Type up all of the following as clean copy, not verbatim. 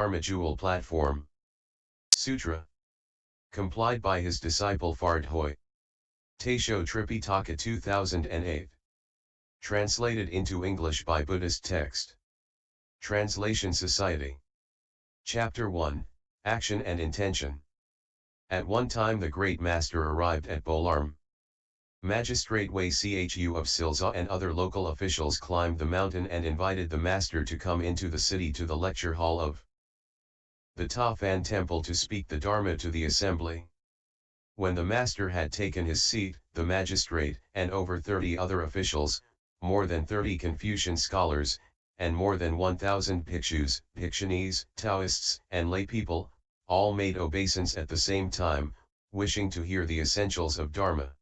Dharma Jewel Platform. Sutra. Complied by his disciple Phard Hoi. Taisho Tripitaka 2008. Translated into English by Buddhist text. Translation Society. Chapter 1, Action and Intention. At one time the great master arrived at Bolarm. Magistrate Wei Chu of Silza and other local officials climbed the mountain and invited the master to come into the city to the lecture hall of the Ta Fan temple to speak the Dharma to the assembly. When the master had taken his seat, the magistrate, and over 30 other officials, more than 30 Confucian scholars, and more than 1,000 Bhikshus, Bhikshunis, Taoists, and laypeople, all made obeisance at the same time, wishing to hear the essentials of Dharma.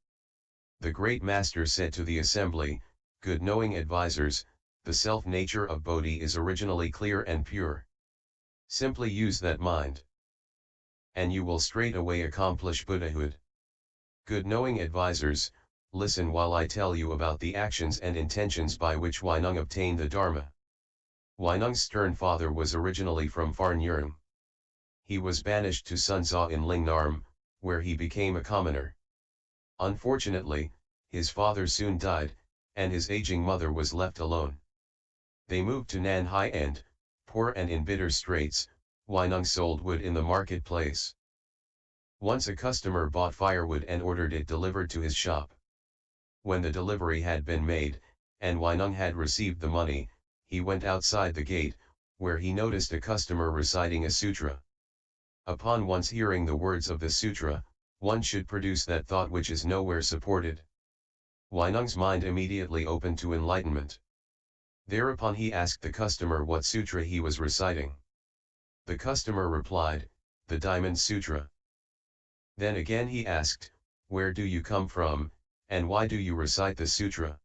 The great master said to the assembly, "Good knowing advisors, the self-nature of Bodhi is originally clear and pure. Simply use that mind, and you will straightway accomplish Buddhahood. Good knowing advisors, listen while I tell you about the actions and intentions by which Whai-Nung obtained the Dharma." Whai-Nung's stern father was originally from Whai-Nung. He was banished to Sun Za in Lingnarm, where he became a commoner. Unfortunately, his father soon died, and his aging mother was left alone. They moved to Nanhai and, poor and in bitter straits, Whai-Nung sold wood in the marketplace. Once a customer bought firewood and ordered it delivered to his shop. When the delivery had been made, and Whai-Nung had received the money, he went outside the gate, where he noticed a customer reciting a sutra. Upon once hearing the words of the sutra, one should produce that thought which is nowhere supported. Whai-Nung's mind immediately opened to enlightenment. Thereupon he asked the customer what sutra he was reciting. The customer replied, "The Diamond Sutra." Then again he asked, "Where do you come from, and why do you recite the sutra?"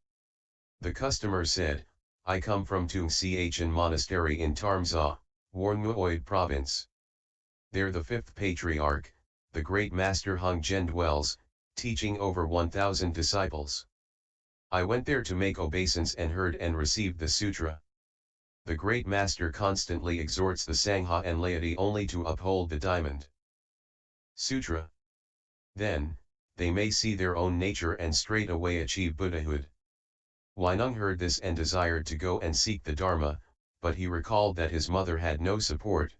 The customer said, "I come from Tung Chen Monastery in Tarmza, Whai-Nung Province. There the Fifth Patriarch, the great master Hung Gen dwells, teaching over 1,000 disciples. I went there to make obeisance and heard and received the sutra. The great master constantly exhorts the Sangha and laity only to uphold the Diamond Sutra. Then, they may see their own nature and straightway achieve Buddhahood." Whai-Nung heard this and desired to go and seek the Dharma, but he recalled that his mother had no support.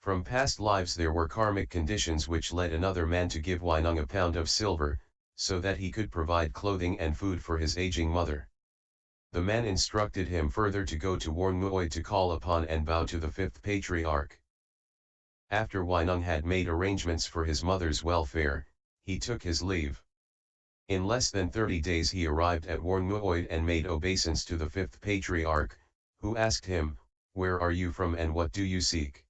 From past lives there were karmic conditions which led another man to give Whai-Nung a pound of silver, so that he could provide clothing and food for his aging mother. The man instructed him further to go to Whai-Nung to call upon and bow to the Fifth Patriarch. After Whai-Nung had made arrangements for his mother's welfare, he took his leave. In less than 30 days he arrived at Whai-Nung and made obeisance to the Fifth Patriarch, who asked him, "Where are you from and what do you seek?"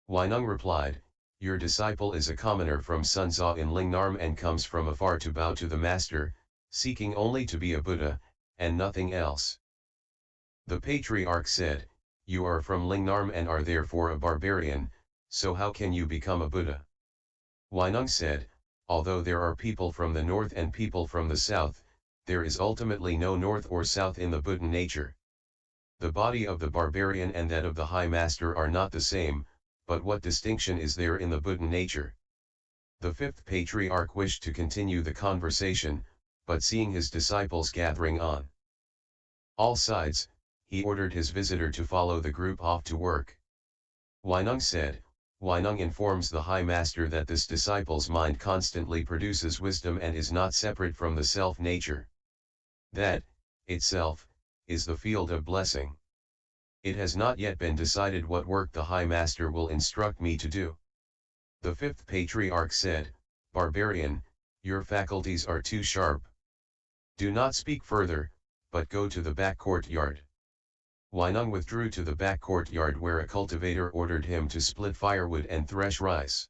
Whai-Nung replied, "Your disciple is a commoner from Sun Za in Lingnarm and comes from afar to bow to the master, seeking only to be a Buddha, and nothing else." The Patriarch said, "You are from Lingnarm and are therefore a barbarian, so how can you become a Buddha?" Whai-Nung said, "Although there are people from the north and people from the south, there is ultimately no north or south in the Buddha nature. The body of the barbarian and that of the high master are not the same, but what distinction is there in the Buddha nature?" The Fifth Patriarch wished to continue the conversation, but seeing his disciples gathering on all sides, he ordered his visitor to follow the group off to work. Whai-Nung said, "Whai-Nung informs the High Master that this disciple's mind constantly produces wisdom and is not separate from the self-nature. That, itself, is the field of blessing. It has not yet been decided what work the High Master will instruct me to do." The Fifth Patriarch said, "Barbarian, your faculties are too sharp. Do not speak further, but go to the back courtyard." Whai-Nung withdrew to the back courtyard where a cultivator ordered him to split firewood and thresh rice.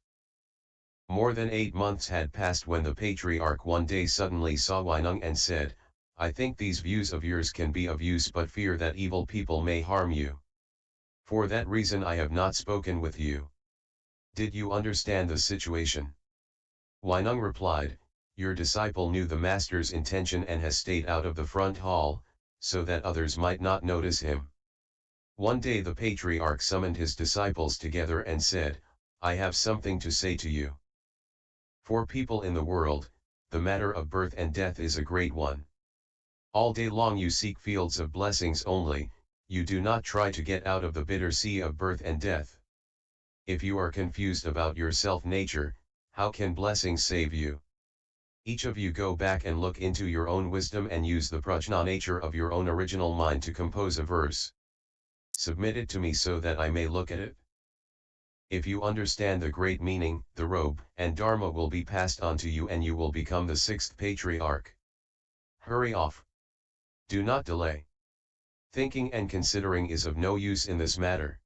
More than 8 months had passed when the Patriarch one day suddenly saw Whai-Nung and said, "I think these views of yours can be of use but fear that evil people may harm you. For that reason I have not spoken with you. Did you understand the situation?" Whai-Nung replied, "Your disciple knew the master's intention and has stayed out of the front hall, so that others might not notice him." One day the patriarch summoned his disciples together and said, I have something to say to you. For people in the world, the matter of birth and death is a great one. All day long you seek fields of blessings only, you do not try to get out of the bitter sea of birth and death. If you are confused about your self-nature, how can blessings save you? Each of you go back and look into your own wisdom and use the prajna nature of your own original mind to compose a verse. Submit it to me so that I may look at it. If you understand the great meaning, the robe and dharma will be passed on to you and you will become the sixth patriarch. Hurry off. Do not delay. Thinking and considering is of no use in this matter.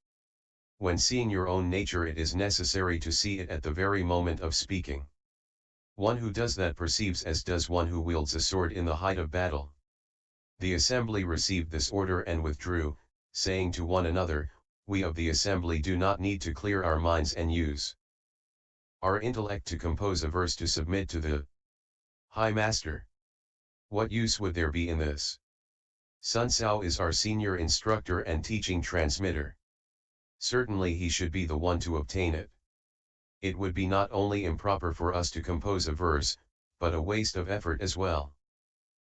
When seeing your own nature, it is necessary to see it at the very moment of speaking. One who does that perceives as does one who wields a sword in the height of battle. The assembly received this order and withdrew, saying to one another, we of the assembly do not need to clear our minds and use our intellect to compose a verse to submit to the High Master. What use would there be in this? Sun Tzu is our senior instructor and teaching transmitter. Certainly he should be the one to obtain it. It would be not only improper for us to compose a verse, but a waste of effort as well.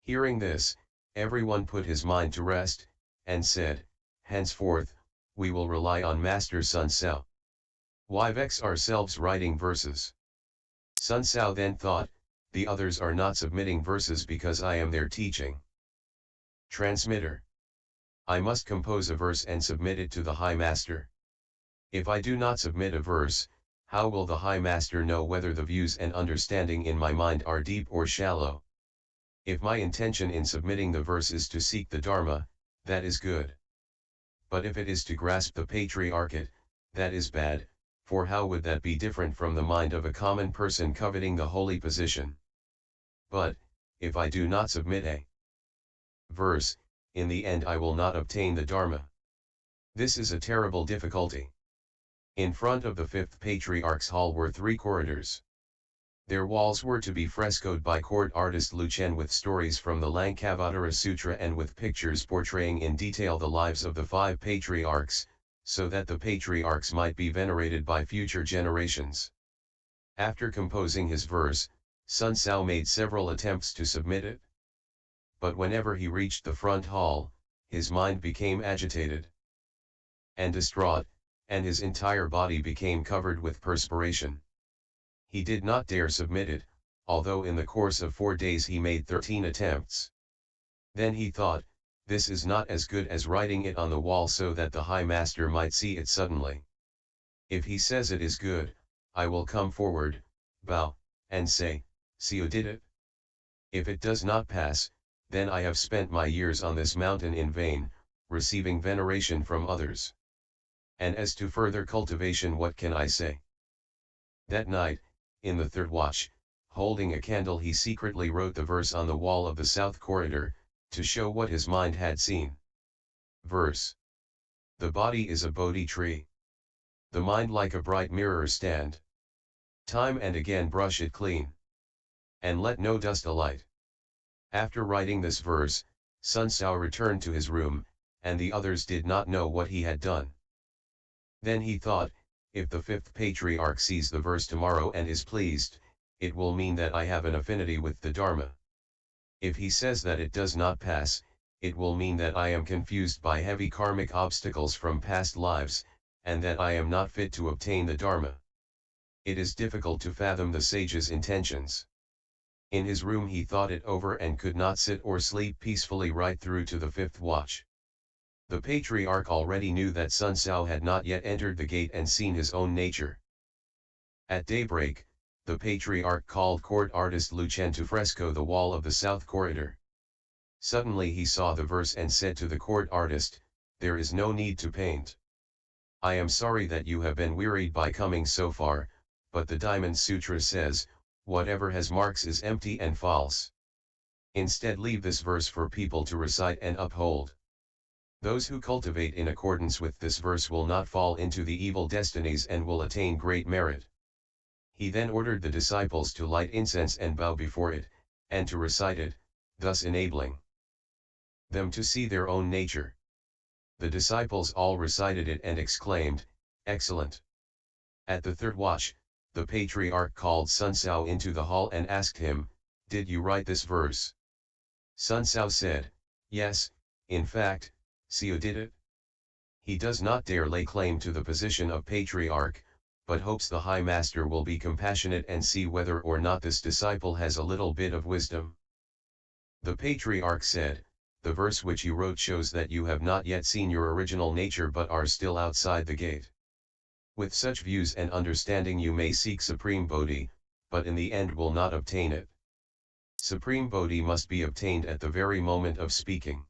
Hearing this, everyone put his mind to rest, and said, henceforth, we will rely on Master Sun Tzu. Why vex ourselves writing verses? Sun Tzu then thought, the others are not submitting verses because I am their teaching transmitter. I must compose a verse and submit it to the High Master. If I do not submit a verse, how will the High Master know whether the views and understanding in my mind are deep or shallow? If my intention in submitting the verse is to seek the Dharma, that is good. But if it is to grasp the patriarchate, that is bad, for how would that be different from the mind of a common person coveting the holy position? But, if I do not submit a verse, in the end I will not obtain the Dharma. This is a terrible difficulty. In front of the Fifth Patriarch's hall were 3 corridors. Their walls were to be frescoed by court artist Liu Chen with stories from the Lankavatara Sutra and with pictures portraying in detail the lives of the 5 patriarchs, so that the patriarchs might be venerated by future generations. After composing his verse, Sun Tzu made several attempts to submit it. But whenever he reached the front hall, his mind became agitated and distraught, and his entire body became covered with perspiration. He did not dare submit it, although in the course of 4 days he made 13 attempts. Then he thought, this is not as good as writing it on the wall so that the High Master might see it suddenly. If he says it is good, I will come forward, bow, and say, see you did it. If it does not pass, then I have spent my years on this mountain in vain, receiving veneration from others. And as to further cultivation, what can I say? That night, in the 3rd watch, holding a candle, he secretly wrote the verse on the wall of the south corridor, to show what his mind had seen. Verse. The body is a Bodhi tree. The mind like a bright mirror stand. Time and again brush it clean. And let no dust alight. After writing this verse, Sun Tzu returned to his room, and the others did not know what he had done. Then he thought, if the 5th Patriarch sees the verse tomorrow and is pleased, it will mean that I have an affinity with the Dharma. If he says that it does not pass, it will mean that I am confused by heavy karmic obstacles from past lives, and that I am not fit to obtain the Dharma. It is difficult to fathom the sage's intentions. In his room he thought it over and could not sit or sleep peacefully right through to the 5th watch. The patriarch already knew that Sun Tzu had not yet entered the gate and seen his own nature. At daybreak, the patriarch called court artist Liu Chen to fresco the wall of the south corridor. Suddenly he saw the verse and said to the court artist, there is no need to paint. I am sorry that you have been wearied by coming so far, but the Diamond Sutra says, whatever has marks is empty and false. Instead, leave this verse for people to recite and uphold. Those who cultivate in accordance with this verse will not fall into the evil destinies and will attain great merit. He then ordered the disciples to light incense and bow before it, and to recite it, thus enabling them to see their own nature. The disciples all recited it and exclaimed, "Excellent." At the third watch, the patriarch called Sun Sao into the hall and asked him, "Did you write this verse?" Sun Sao said, "Yes, in fact, Siu did it." He does not dare lay claim to the position of patriarch, but hopes the High Master will be compassionate and see whether or not this disciple has a little bit of wisdom. The patriarch said, "The verse which you wrote shows that you have not yet seen your original nature but are still outside the gate. With such views and understanding you may seek Supreme Bodhi, but in the end will not obtain it. Supreme Bodhi must be obtained at the very moment of speaking.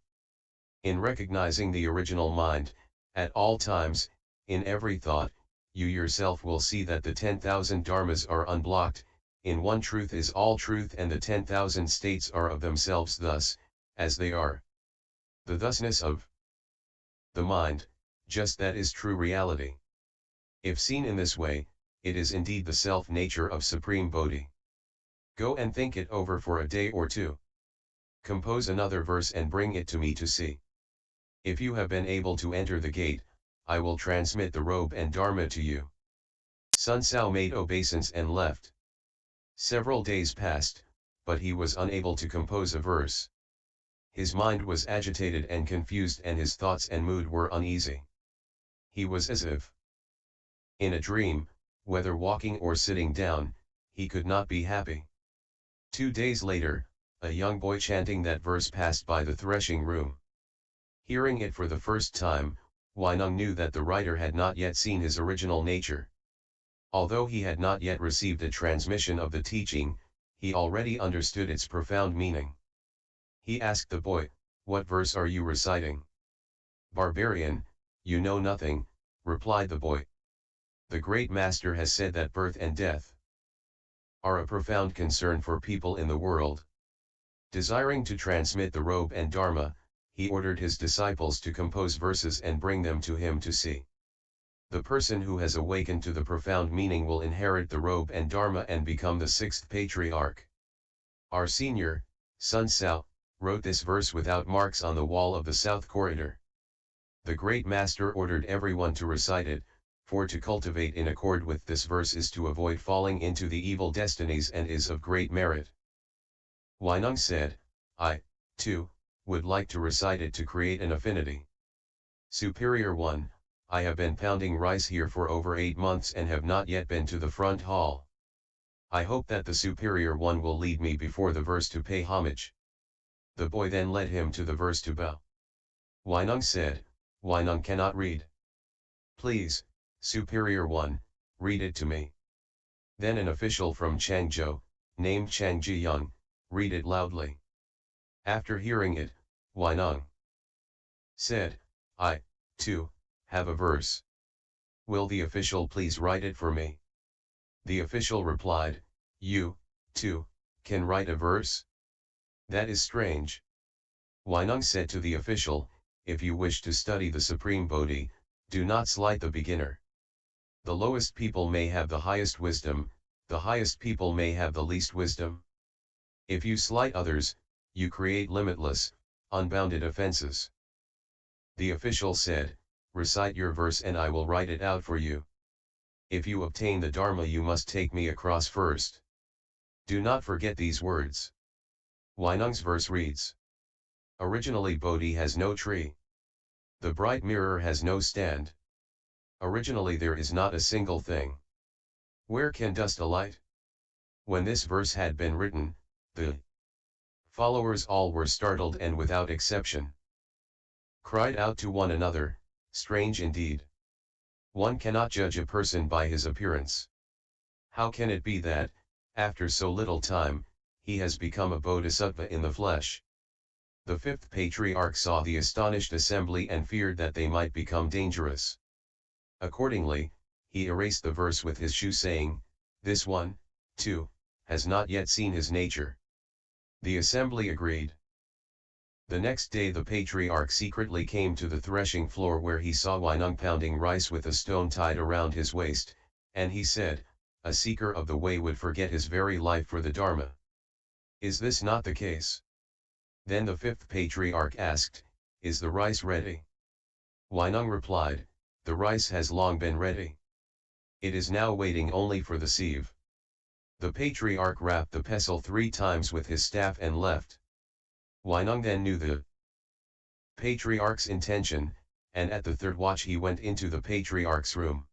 In recognizing the original mind, at all times, in every thought, you yourself will see that the 10,000 dharmas are unblocked, in one truth is all truth and the 10,000 states are of themselves thus, as they are. The thusness of the mind, just that is true reality. If seen in this way, it is indeed the self-nature of Supreme Bodhi. Go and think it over for a day or two. Compose another verse and bring it to me to see. If you have been able to enter the gate, I will transmit the robe and dharma to you." Sun Sao made obeisance and left. Several days passed, but he was unable to compose a verse. His mind was agitated and confused and his thoughts and mood were uneasy. He was as if in a dream, whether walking or sitting down, he could not be happy. 2 days later, a young boy chanting that verse passed by the threshing room. Hearing it for the first time, Whai-Nung knew that the writer had not yet seen his original nature. Although he had not yet received a transmission of the teaching, he already understood its profound meaning. He asked the boy, "What verse are you reciting?" "Barbarian, you know nothing," replied the boy. "The great master has said that birth and death are a profound concern for people in the world." Desiring to transmit the robe and dharma, he ordered his disciples to compose verses and bring them to him to see. The person who has awakened to the profound meaning will inherit the robe and dharma and become the sixth patriarch. Our senior, Sun Sao, wrote this verse without marks on the wall of the south corridor. The great master ordered everyone to recite it, for to cultivate in accord with this verse is to avoid falling into the evil destinies and is of great merit. Whai-Nung said, "I, too, would like to recite it to create an affinity." Superior one, "I have been pounding rice here for over 8 months and have not yet been to the front hall. I hope that the superior one will lead me before the verse to pay homage." The boy then led him to the verse to bow. Whai-Nung said, "Whai-Nung cannot read. Please, superior one, read it to me." Then an official from Changzhou, named Chang Ji-young, read it loudly. After hearing it, Whai-Nung said, "I, too, have a verse. Will the official please write it for me?" The official replied, "You, too, can write a verse? That is strange." Whai-Nung said to the official, "If you wish to study the Supreme Bodhi, do not slight the beginner. The lowest people may have the highest wisdom, the highest people may have the least wisdom. If you slight others, you create limitless, unbounded offenses." The official said, "Recite your verse and I will write it out for you. If you obtain the Dharma you must take me across first. Do not forget these words." Whai-Nung's verse reads, "Originally Bodhi has no tree. The bright mirror has no stand. Originally there is not a single thing. Where can dust alight?" When this verse had been written, the followers all were startled and without exception cried out to one another, "Strange indeed. One cannot judge a person by his appearance. How can it be that, after so little time, he has become a bodhisattva in the flesh?" The fifth patriarch saw the astonished assembly and feared that they might become dangerous. Accordingly, he erased the verse with his shoe saying, "This one, too, has not yet seen his nature." The assembly agreed. The next day the patriarch secretly came to the threshing floor where he saw Whai-Nung pounding rice with a stone tied around his waist, and he said, "A seeker of the way would forget his very life for the Dharma. Is this not the case?" Then the fifth patriarch asked, "Is the rice ready?" Whai-Nung replied, "The rice has long been ready. It is now waiting only for the sieve." The patriarch rapped the pestle 3 times with his staff and left. Whai-Nung then knew the patriarch's intention, and at the third watch he went into the patriarch's room.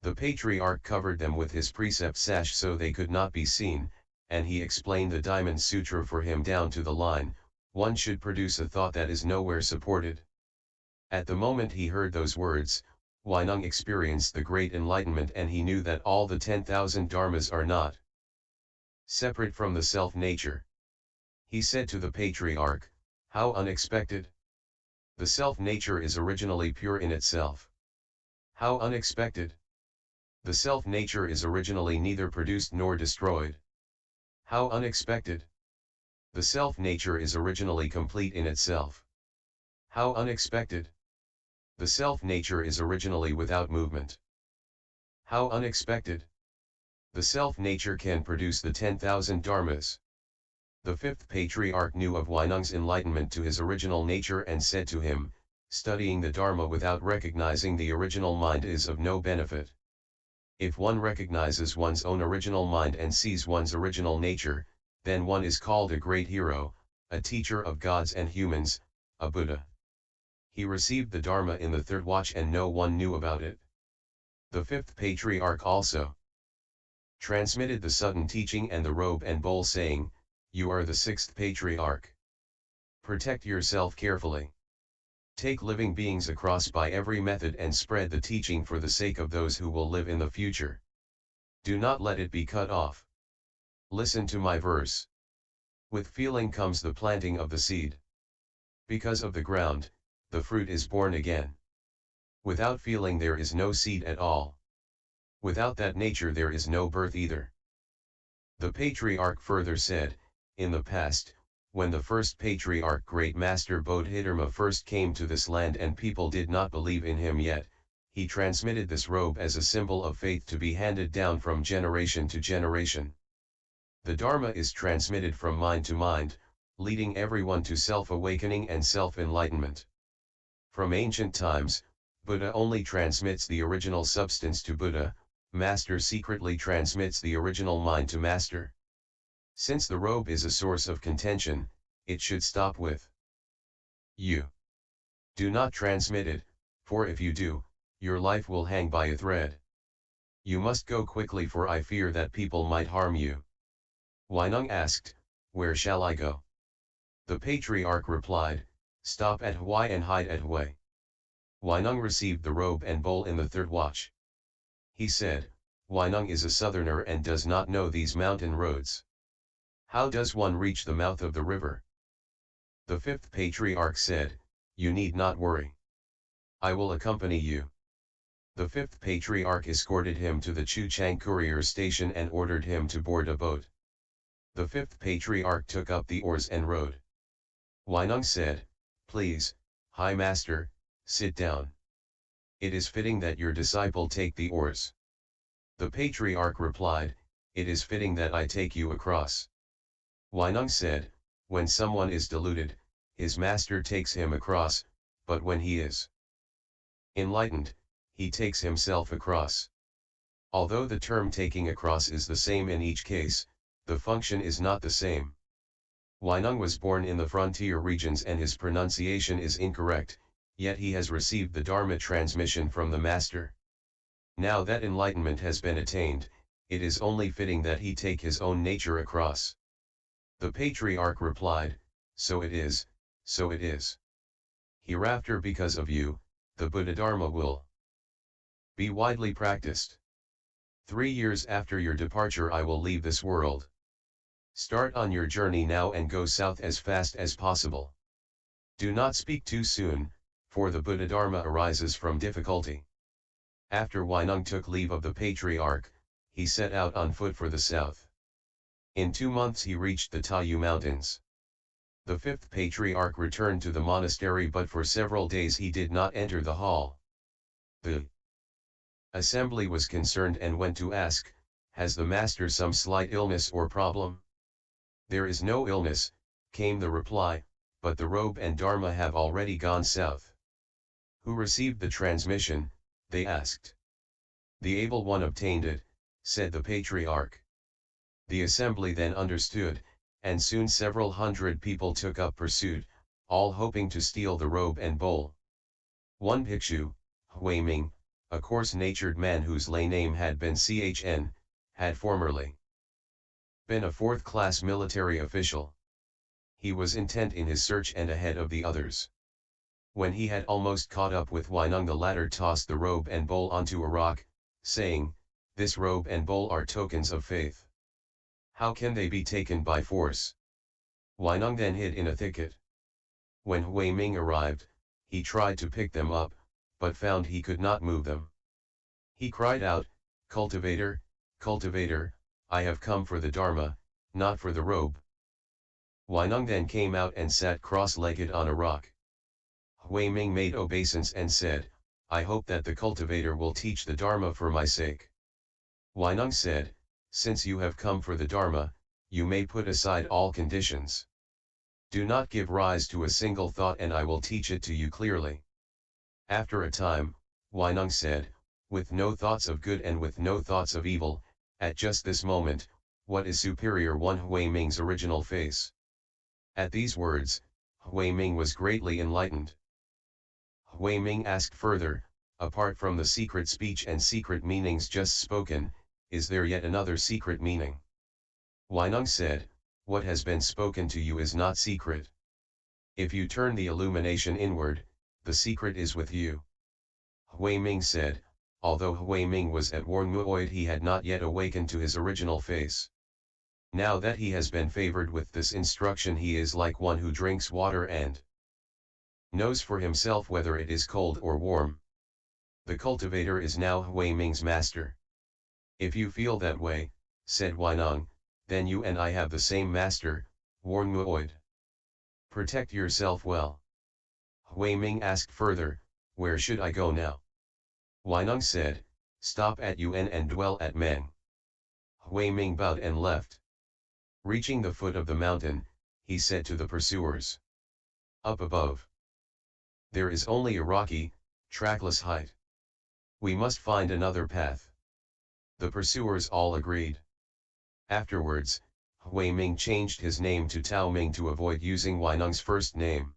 The patriarch covered them with his precept sash so they could not be seen, and he explained the Diamond Sutra for him down to the line, "One should produce a thought that is nowhere supported." At the moment he heard those words, Whai-Nung experienced the great enlightenment, and he knew that all the 10,000 dharmas are not separate from the self-nature. He said to the patriarch, "How unexpected! The self-nature is originally pure in itself." "How unexpected! The self-nature is originally neither produced nor destroyed." "How unexpected! The self-nature is originally complete in itself." "How unexpected! The self-nature is originally without movement." "How unexpected! The self-nature can produce the 10,000 dharmas." The fifth patriarch knew of Whai-Nung's enlightenment to his original nature and said to him, "Studying the Dharma without recognizing the original mind is of no benefit. If one recognizes one's own original mind and sees one's original nature, then one is called a great hero, a teacher of gods and humans, a Buddha." He received the Dharma in the third watch and no one knew about it. The fifth patriarch also transmitted the sudden teaching and the robe and bowl, saying, "You are the sixth patriarch. Protect yourself carefully. Take living beings across by every method and spread the teaching for the sake of those who will live in the future. Do not let it be cut off. Listen to my verse. With feeling comes the planting of the seed. Because of the ground, the fruit is born again. Without feeling there is no seed at all. Without that nature there is no birth either." The patriarch further said, "In the past, when the first patriarch Great Master Bodhidharma first came to this land and people did not believe in him yet, he transmitted this robe as a symbol of faith to be handed down from generation to generation. The Dharma is transmitted from mind to mind, leading everyone to self-awakening and self-enlightenment. From ancient times, Buddha only transmits the original substance to Buddha, Master secretly transmits the original mind to Master. Since the robe is a source of contention, it should stop with you. Do not transmit it, for if you do, your life will hang by a thread. You must go quickly, for I fear that people might harm you." Whai-Nung asked, "Where shall I go?" The patriarch replied, "Stop at Huai and hide at Huai." Whai-Nung received the robe and bowl in the third watch. He said, "Whai-Nung is a southerner and does not know these mountain roads. How does one reach the mouth of the river?" The fifth patriarch said, "You need not worry. I will accompany you." The fifth patriarch escorted him to the Chiu Chiang courier station and ordered him to board a boat. The fifth patriarch took up the oars and rowed. Whai-Nung said, "Please, High Master, sit down. It is fitting that your disciple take the oars." The patriarch replied, "It is fitting that I take you across." Whai-Nung said, "When someone is deluded, his master takes him across, but when he is enlightened, he takes himself across." Although the term taking across is the same in each case, the function is not the same. Whai-Nung was born in the frontier regions and his pronunciation is incorrect, yet he has received the Dharma transmission from the Master. Now that enlightenment has been attained, it is only fitting that he take his own nature across. The patriarch replied, "So it is, so it is. Hereafter, because of you, the Buddha Dharma will be widely practiced. 3 years after your departure I will leave this world. Start on your journey now and go south as fast as possible. Do not speak too soon, for the Buddha Dharma arises from difficulty." After Whai-Nung took leave of the patriarch, he set out on foot for the south. In 2 months he reached the Tayu Mountains. The fifth patriarch returned to the monastery, but for several days he did not enter the hall. The assembly was concerned and went to ask, "Has the master some slight illness or problem?" "There is no illness," came the reply, "but the robe and Dharma have already gone south." Who received the transmission, they asked. The able one obtained it, said the patriarch. The assembly then understood, and soon several hundred people took up pursuit, all hoping to steal the robe and bowl. One bhikshu, Whai-Nung, a coarse-natured man whose lay name had been Chn, had formerly been a fourth-class military official. He was intent in his search and ahead of the others. When he had almost caught up with Whai-Nung, the latter tossed the robe and bowl onto a rock, saying, "This robe and bowl are tokens of faith. How can they be taken by force?" Whai-Nung then hid in a thicket. When Whai-Nung arrived, he tried to pick them up, but found he could not move them. He cried out, "Cultivator, cultivator, I have come for the Dharma, not for the robe." Whai-Nung then came out and sat cross-legged on a rock. Whai-Nung made obeisance and said, "I hope that the cultivator will teach the Dharma for my sake." Whai-Nung said, "Since you have come for the Dharma, you may put aside all conditions. Do not give rise to a single thought and I will teach it to you clearly." After a time, Whai-Nung said, "With no thoughts of good and with no thoughts of evil, at just this moment, what is superior one Whai-Nung's original face?" At these words, Whai-Nung was greatly enlightened. Whai-Nung asked further, "Apart from the secret speech and secret meanings just spoken, is there yet another secret meaning?" Whai-Nung said, "What has been spoken to you is not secret. If you turn the illumination inward, the secret is with you." Whai-Nung said, although Whai-Nung was at Whai-Nung, he had not yet awakened to his original face. Now that he has been favored with this instruction, he is like one who drinks water and knows for himself whether it is cold or warm. The cultivator is now Whai-Nung's master. "If you feel that way," said Whai-Nung, "then you and I have the same master, Whai-Nung. Protect yourself well." Whai-Nung asked further, "Where should I go now?" Whai-Nung said, "Stop at UN and dwell at Meng." Whai-Nung bowed and left. Reaching the foot of the mountain, he said to the pursuers, "Up above, there is only a rocky, trackless height. We must find another path." The pursuers all agreed. Afterwards, Whai-Nung changed his name to Tao Ming to avoid using Whai-Nung's first name.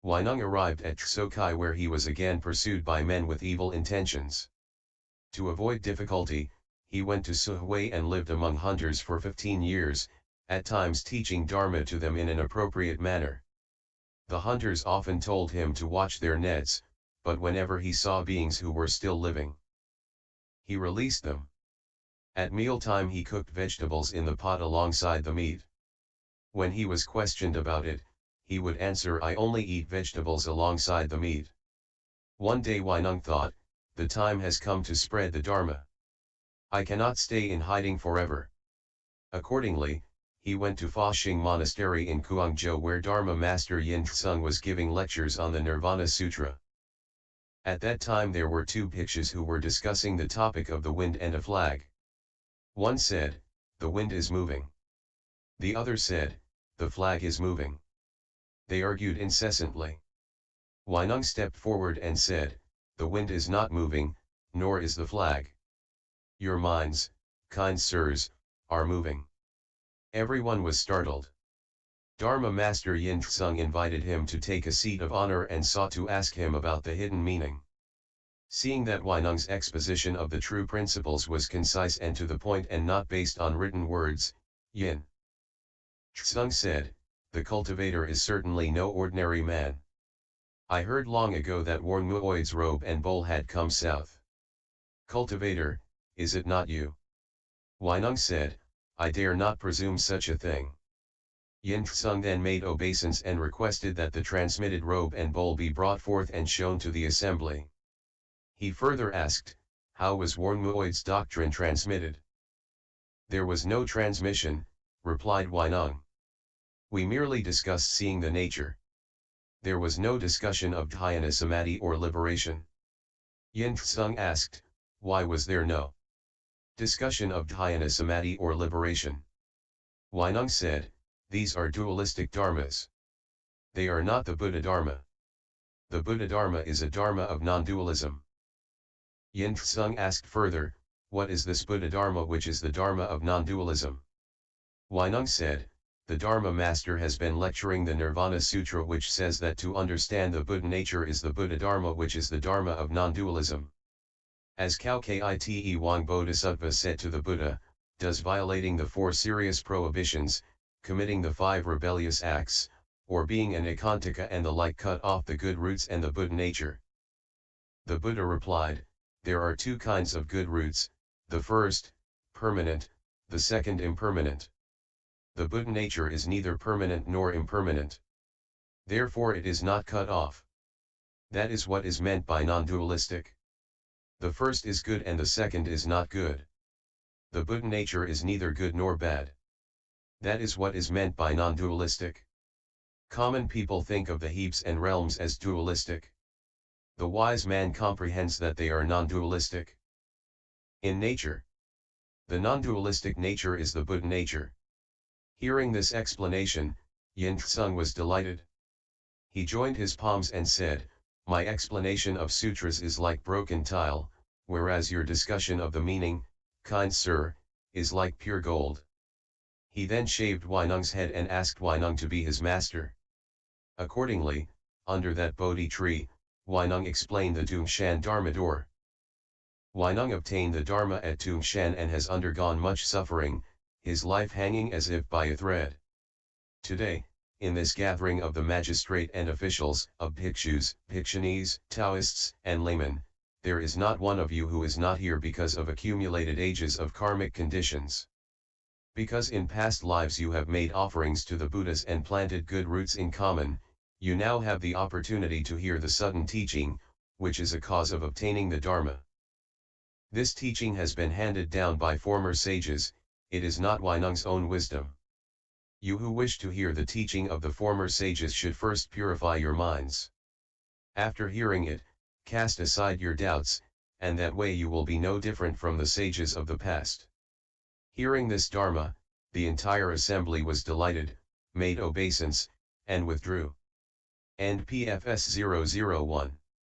Whai-Nung arrived at Sokai where he was again pursued by men with evil intentions. To avoid difficulty, he went to Suhui and lived among hunters for 15 years, at times teaching Dharma to them in an appropriate manner. The hunters often told him to watch their nets, but whenever he saw beings who were still living, he released them. At mealtime he cooked vegetables in the pot alongside the meat. When he was questioned about it, he would answer, "I only eat vegetables alongside the meat." One day Whai-Nung thought, "The time has come to spread the Dharma. I cannot stay in hiding forever." Accordingly, he went to Fa Xing Monastery in Guangzhou where Dharma Master Yin Tsung was giving lectures on the Nirvana Sutra. At that time there were two bhikshus who were discussing the topic of the wind and a flag. One said, "The wind is moving." The other said, "The flag is moving." They argued incessantly. Whai-Nung stepped forward and said, "The wind is not moving, nor is the flag. Your minds, kind sirs, are moving." Everyone was startled. Dharma Master Yin Tsung invited him to take a seat of honor and sought to ask him about the hidden meaning. Seeing that Whai-Nung's exposition of the true principles was concise and to the point and not based on written words, Yin Tsung said, "The cultivator is certainly no ordinary man. I heard long ago that Whai-Nung's robe and bowl had come south. Cultivator, is it not you?" Whai-Nung said, "I dare not presume such a thing." Yin Tsung then made obeisance and requested that the transmitted robe and bowl be brought forth and shown to the assembly. He further asked, "How was Whai-Nung's doctrine transmitted?" "There was no transmission," replied Whai-Nung. "We merely discussed seeing the nature. There was no discussion of dhyana samadhi or liberation." Yin Tsung asked, "Why was there no discussion of dhyana samadhi or liberation?" Whai-Nung said, "These are dualistic dharmas. They are not the Buddha Dharma. The Buddha Dharma is a Dharma of non-dualism. Yin Tsung asked further, what is this Buddha Dharma which is the Dharma of non-dualism? Whai-Nung said, the Dharma master has been lecturing the Nirvana Sutra which says that to understand the Buddha nature is the Buddha Dharma which is the Dharma of non-dualism. As Khao Kite Wang Bodhisattva said to the Buddha, does violating the 4 serious prohibitions, committing the 5 rebellious acts, or being an ekantaka and the like cut off the good roots and the Buddha nature? The Buddha replied, there are 2 kinds of good roots, the first, permanent, the second impermanent. The Buddha nature is neither permanent nor impermanent. Therefore it is not cut off. That is what is meant by non-dualistic. The first is good and the second is not good. The Buddha nature is neither good nor bad. That is what is meant by non-dualistic. Common people think of the heaps and realms as dualistic. The wise man comprehends that they are non-dualistic. In nature, the non-dualistic nature is the Buddha nature. Hearing this explanation, Yin Tsung was delighted. He joined his palms and said, my explanation of sutras is like broken tile, whereas your discussion of the meaning, kind sir, is like pure gold. He then shaved Whai-Nung's head and asked Whai-Nung to be his master. Accordingly, under that Bodhi tree, Whai-Nung explained the Tung-Shan Dharma door. Whai-Nung obtained the Dharma at Tung-Shan and has undergone much suffering, his life hanging as if by a thread. Today, in this gathering of the magistrate and officials, of bhikshus, bhikshunis, Taoists, and laymen, there is not one of you who is not here because of accumulated ages of karmic conditions. Because in past lives you have made offerings to the Buddhas and planted good roots in common, you now have the opportunity to hear the sudden teaching, which is a cause of obtaining the Dharma. This teaching has been handed down by former sages, it is not Whai-Nung's own wisdom. You who wish to hear the teaching of the former sages should first purify your minds. After hearing it, cast aside your doubts, and that way you will be no different from the sages of the past. Hearing this Dharma, the entire assembly was delighted, made obeisance, and withdrew. End PFS 001